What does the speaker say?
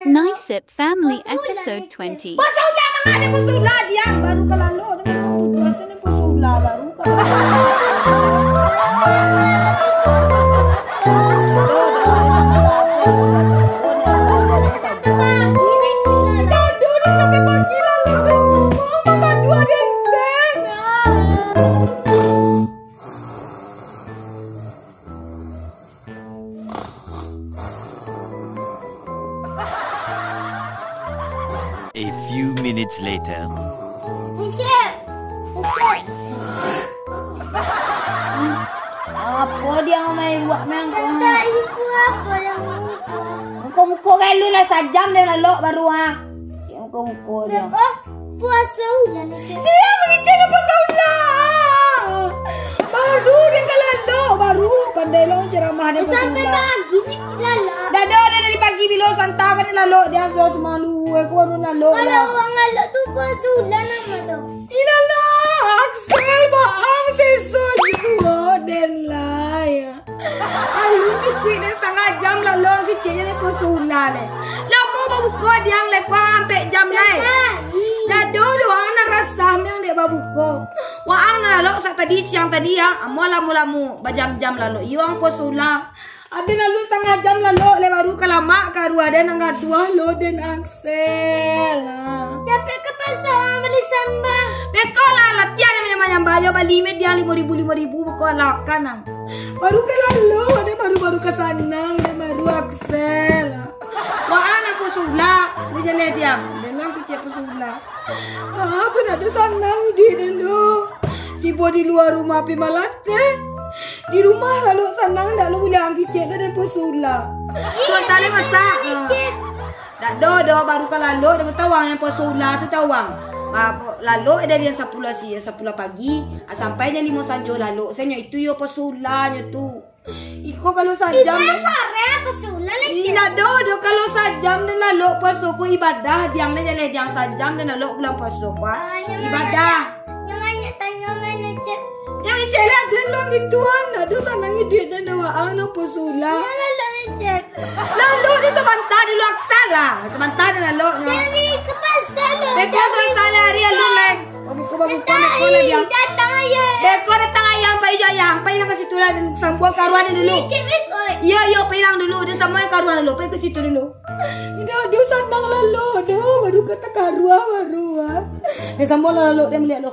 Nicep Family Episode 20. Pusula mga ada pusula diam baru kalalo puasa ni pusula baru A few minutes later. Apa dia main buat main kau? Tak ibu apa yang Muka-muka kalau lah sajam dia lalok baru ah. Muka-muka dia. oh puasa ulan ni. Siapa mengincin puasa ulan? Baru dia kalau baru pandai lo ceramah dia puasa Sampai ulan. pagi ni lala. Dah dari pagi bila santai kan lalok dia sudah semalu. Aku baru lalok. Kalau orang alok tu puasa ulan nama tu. Ilala, Axel baang sesuatu den lah ya. Alu cukup dah setengah jam lalong kecilnya ni pusulan ni. Lama babuka dia yang lekwa sampai jam lain. Dah dulu ang narasa yang dia babuka. Waang nalalok sak tadi siang tadi ya. Mula-mulamu bajam-jam lalu. Iwang pusulan. Ada lalu setengah jam lalu le baru kalamak karu ada nang dua lo den Axel. Sampai ke pasar orang beli sambal. Bekola latihan yang bayo bali media 5.000 bekola kanang. Baru ke lalu ada baru ke sana ada baru Axel. Wah anak pusula ni dia diam. Dalam kecil pusula. Aku nak ada sanang di dulu. Tiba di luar rumah pi malate. Di rumah lalu sanang dak lu bilang kecil ada pusula. So tali masak. Dak do baru ke lalu dia tawang yang pusula tu tawang. Lalu dari yang 10 pagi sampai jam 5 sanjo lalu. Saya itu yo pesulanya tu. Iko kalau sajam. Itu sore pasula lagi. Ina do kalau sajam dan lalu puasa ku ibadah diang le jang sajam dan lalu bulan puasa ku. Ibadah. Yang tanya mana cep. Yang icela dan lo gituan aduh sanangi duit dan doa no pusula. Yang lalu cep. Lalu di sebentar dulu aksala. Sebentar lalu. Jadi ke pasar lo. Beko sana hari lalu lek. Babuka dia. Datang ayah. Beko datang ayam pai ayam pai nang situ lah dan sambuang karuan dulu. Cep ikut. Iya pilang dulu dia sama karuan dulu pai ke situ dulu. Ini aduh sandang lalu aduh baru kata karuan baru. Dia sambung lalu dia melihat lo.